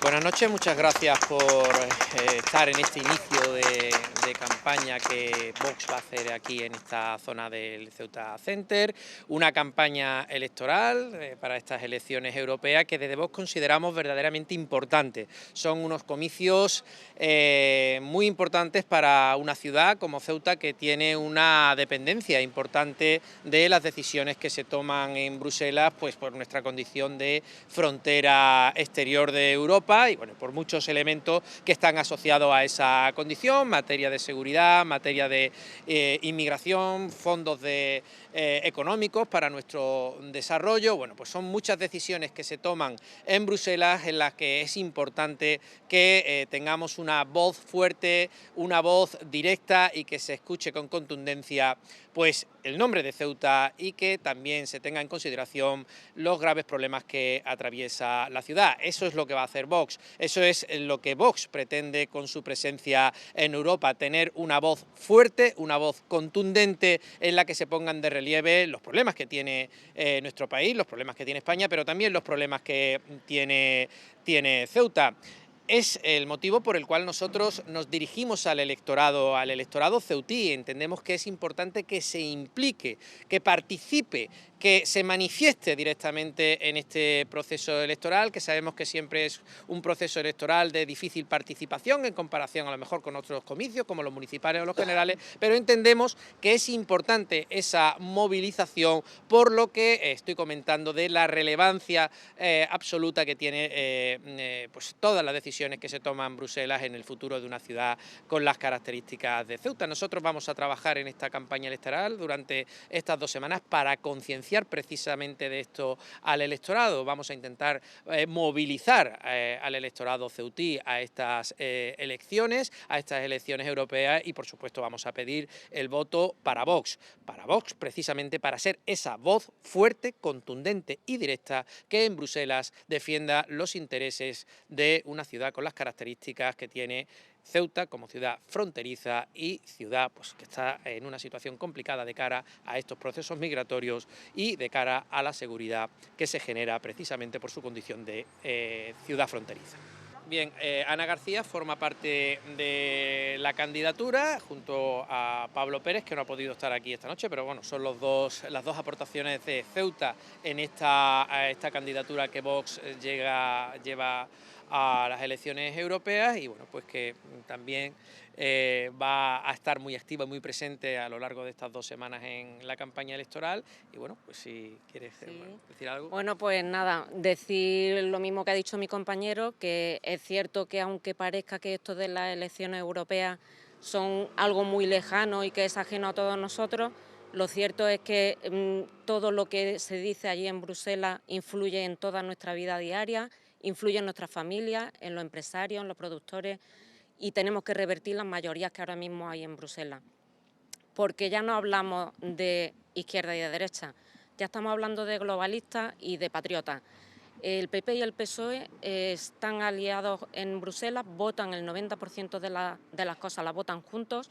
Buenas noches, muchas gracias por estar en este inicio de campaña que Vox va a hacer aquí en esta zona del Ceuta Center. Una campaña electoral para estas elecciones europeas que desde Vox consideramos verdaderamente importantes. Son unos comicios muy importantes para una ciudad como Ceuta, que tiene una dependencia importante de las decisiones que se toman en Bruselas, pues por nuestra condición de frontera exterior de Europa y bueno, por muchos elementos que están asociados a esa condición, materia de seguridad, materia de inmigración, fondos económicos para nuestro desarrollo. Bueno, pues son muchas decisiones que se toman en Bruselas en las que es importante que tengamos una voz fuerte, una voz directa y que se escuche con contundencia pues el nombre de Ceuta y que también se tenga en consideración los graves problemas que atraviesa la ciudad. Eso es lo que va a hacer Vox, eso es lo que Vox pretende con su presencia en Europa, tener una voz fuerte, una voz contundente en la que se pongan de relieve los problemas que tiene nuestro país, los problemas que tiene España, pero también los problemas que tiene Ceuta. Es el motivo por el cual nosotros nos dirigimos al electorado ceutí. Entendemos que es importante que se implique, que participe, que se manifieste directamente en este proceso electoral, que sabemos que siempre es un proceso electoral de difícil participación en comparación a lo mejor con otros comicios, como los municipales o los generales, pero entendemos que es importante esa movilización por lo que estoy comentando de la relevancia absoluta que tiene pues todas las decisiones que se toman en Bruselas en el futuro de una ciudad con las características de Ceuta. Nosotros vamos a trabajar en esta campaña electoral durante estas 2 semanas para concienciar precisamente de esto al electorado. Vamos a intentar movilizar al electorado ceutí a estas elecciones europeas y por supuesto vamos a pedir el voto para Vox precisamente para ser esa voz fuerte, contundente y directa que en Bruselas defienda los intereses de una ciudad con las características que tiene Ceuta como ciudad fronteriza y ciudad pues, que está en una situación complicada de cara a estos procesos migratorios y de cara a la seguridad que se genera precisamente por su condición de ciudad fronteriza. Bien, Ana García forma parte de la candidatura junto a Pablo Pérez, que no ha podido estar aquí esta noche, pero bueno, son las dos aportaciones de Ceuta en esta candidatura que Vox lleva a las elecciones europeas y bueno, pues que también va a estar muy activa y muy presente a lo largo de estas 2 semanas en la campaña electoral y bueno, pues si quieres decir algo. Bueno, pues nada, decir lo mismo que ha dicho mi compañero, que es cierto que aunque parezca que esto de las elecciones europeas son algo muy lejano y que es ajeno a todos nosotros, lo cierto es que todo lo que se dice allí en Bruselas influye en toda nuestra vida diaria, influye en nuestras familias, en los empresarios, en los productores y tenemos que revertir las mayorías que ahora mismo hay en Bruselas. Porque ya no hablamos de izquierda y de derecha, ya estamos hablando de globalistas y de patriotas. El PP y el PSOE están aliados en Bruselas, votan el 90% de las cosas, las votan juntos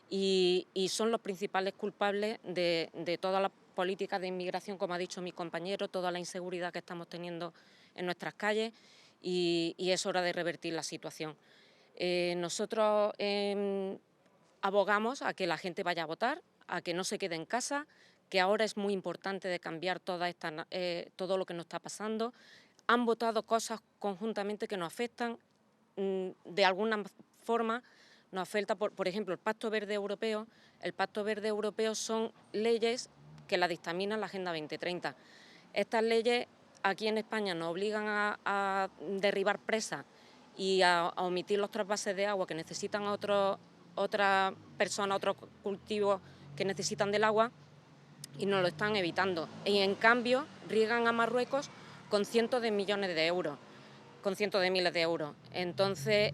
y son los principales culpables de todas las políticas de inmigración, como ha dicho mi compañero, toda la inseguridad que estamos teniendo en nuestras calles y es hora de revertir la situación. Nosotros abogamos a que la gente vaya a votar, a que no se quede en casa, que ahora es muy importante de cambiar todo lo que nos está pasando. Han votado cosas conjuntamente que nos afectan, de alguna forma nos afecta, por ejemplo, el Pacto Verde Europeo. El Pacto Verde Europeo son leyes que la dictaminan la Agenda 2030. Estas leyes aquí en España nos obligan a derribar presas y a omitir los trasvases de agua que necesitan otras personas, otros cultivos que necesitan del agua y nos lo están evitando. Y en cambio riegan a Marruecos con cientos de millones de euros, con cientos de miles de euros. Entonces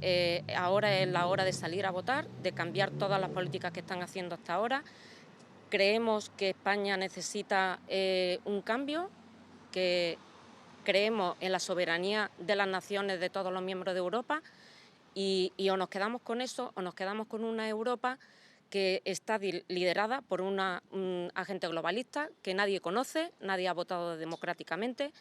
ahora es la hora de salir a votar, de cambiar todas las políticas que están haciendo hasta ahora. Creemos que España necesita un cambio, que creemos en la soberanía de las naciones, de todos los miembros de Europa, y o nos quedamos con eso o nos quedamos con una Europa que está liderada por un agente globalista que nadie conoce, nadie ha votado democráticamente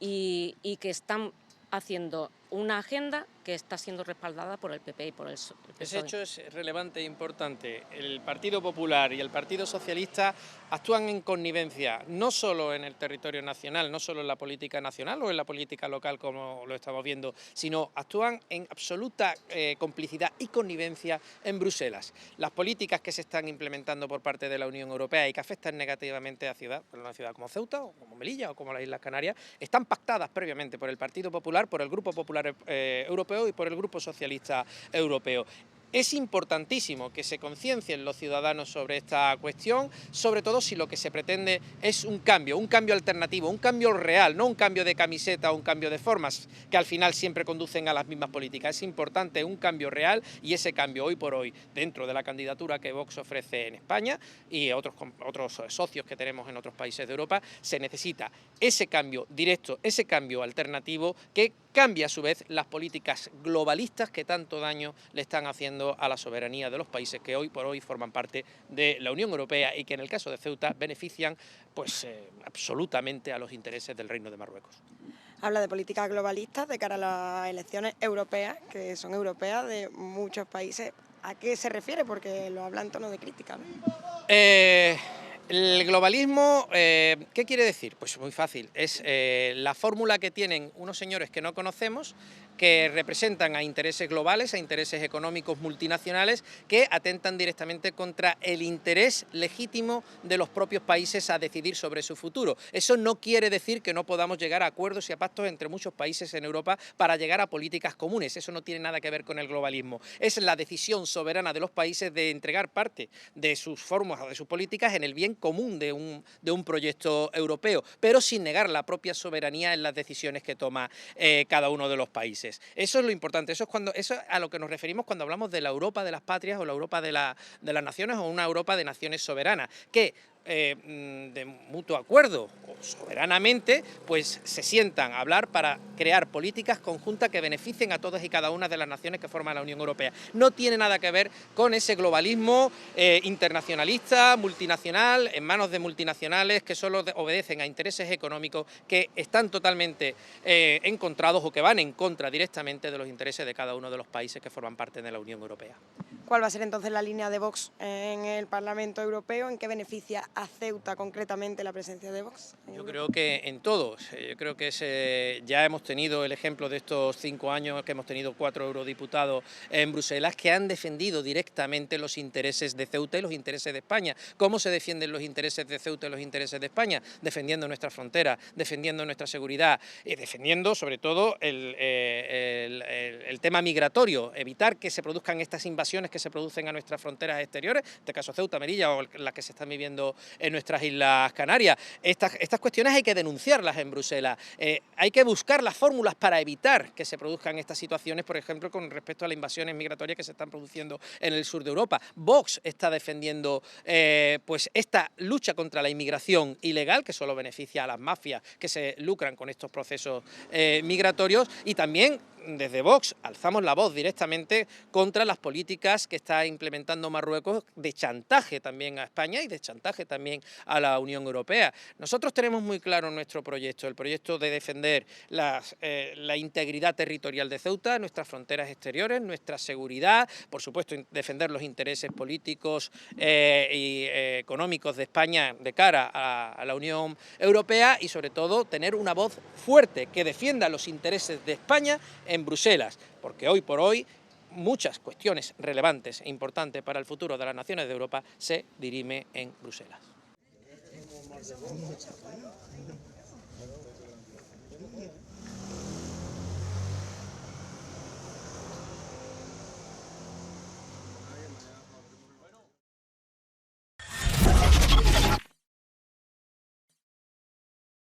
y que están haciendo una agenda que está siendo respaldada por el PP y por el PSOE. Ese hecho es relevante e importante. El Partido Popular y el Partido Socialista actúan en connivencia, no solo en el territorio nacional, no solo en la política nacional o en la política local, como lo estamos viendo, sino actúan en absoluta complicidad y connivencia en Bruselas. Las políticas que se están implementando por parte de la Unión Europea y que afectan negativamente a una ciudad como Ceuta, o como Melilla, o como las Islas Canarias, están pactadas previamente por el Partido Popular, por el Grupo Popular Europeo y por el Grupo Socialista Europeo. Es importantísimo que se conciencien los ciudadanos sobre esta cuestión, sobre todo si lo que se pretende es un cambio alternativo, un cambio real, no un cambio de camiseta o un cambio de formas, que al final siempre conducen a las mismas políticas. Es importante un cambio real y ese cambio hoy por hoy, dentro de la candidatura que Vox ofrece en España y otros socios que tenemos en otros países de Europa, se necesita ese cambio directo, ese cambio alternativo que cambia a su vez las políticas globalistas que tanto daño le están haciendo a la soberanía de los países que hoy por hoy forman parte de la Unión Europea y que en el caso de Ceuta benefician absolutamente a los intereses del Reino de Marruecos. Habla de políticas globalistas de cara a las elecciones europeas, que son europeas de muchos países. ¿A qué se refiere? Porque lo habla en tono de crítica, ¿no? El globalismo, ¿qué quiere decir? Pues muy fácil, es la fórmula que tienen unos señores que no conocemos, que representan a intereses globales, a intereses económicos multinacionales, que atentan directamente contra el interés legítimo de los propios países a decidir sobre su futuro. Eso no quiere decir que no podamos llegar a acuerdos y a pactos entre muchos países en Europa para llegar a políticas comunes. Eso no tiene nada que ver con el globalismo. Es la decisión soberana de los países de entregar parte de sus fórmulas o de sus políticas en el bien común de un proyecto europeo, pero sin negar la propia soberanía en las decisiones que toma cada uno de los países. Eso es lo importante, eso es a lo que nos referimos cuando hablamos de la Europa de las patrias o la Europa de las naciones o una Europa de naciones soberanas, que de mutuo acuerdo o soberanamente pues se sientan a hablar para crear políticas conjuntas que beneficien a todas y cada una de las naciones que forman la Unión Europea. No tiene nada que ver con ese globalismo internacionalista, multinacional, en manos de multinacionales que solo obedecen a intereses económicos que están totalmente encontrados o que van en contra directamente de los intereses de cada uno de los países que forman parte de la Unión Europea. ¿Cuál va a ser entonces la línea de Vox en el Parlamento Europeo? ¿En qué beneficia a Ceuta concretamente la presencia de Vox? Yo creo que en todos. Yo creo que ya hemos tenido el ejemplo de estos 5 años que hemos tenido 4 eurodiputados en Bruselas que han defendido directamente los intereses de Ceuta y los intereses de España. ¿Cómo se defienden los intereses de Ceuta y los intereses de España? Defendiendo nuestra frontera, defendiendo nuestra seguridad y defendiendo sobre todo el tema migratorio, evitar que se produzcan estas invasiones que se producen a nuestras fronteras exteriores, en este caso Ceuta, Melilla o las que se están viviendo en nuestras Islas Canarias. Estas cuestiones hay que denunciarlas en Bruselas, hay que buscar las fórmulas para evitar que se produzcan estas situaciones, por ejemplo, con respecto a las invasiones migratorias que se están produciendo en el sur de Europa. Vox está defendiendo pues esta lucha contra la inmigración ilegal, que solo beneficia a las mafias que se lucran con estos procesos migratorios, y también desde Vox alzamos la voz directamente contra las políticas que está implementando Marruecos de chantaje también a España y de chantaje también a la Unión Europea. Nosotros tenemos muy claro nuestro proyecto, el proyecto de defender la integridad territorial de Ceuta, nuestras fronteras exteriores, nuestra seguridad, por supuesto defender los intereses políticos y económicos de España de cara a la Unión Europea y sobre todo tener una voz fuerte que defienda los intereses de España en Bruselas, porque hoy por hoy muchas cuestiones relevantes e importantes para el futuro de las naciones de Europa se dirimen en Bruselas.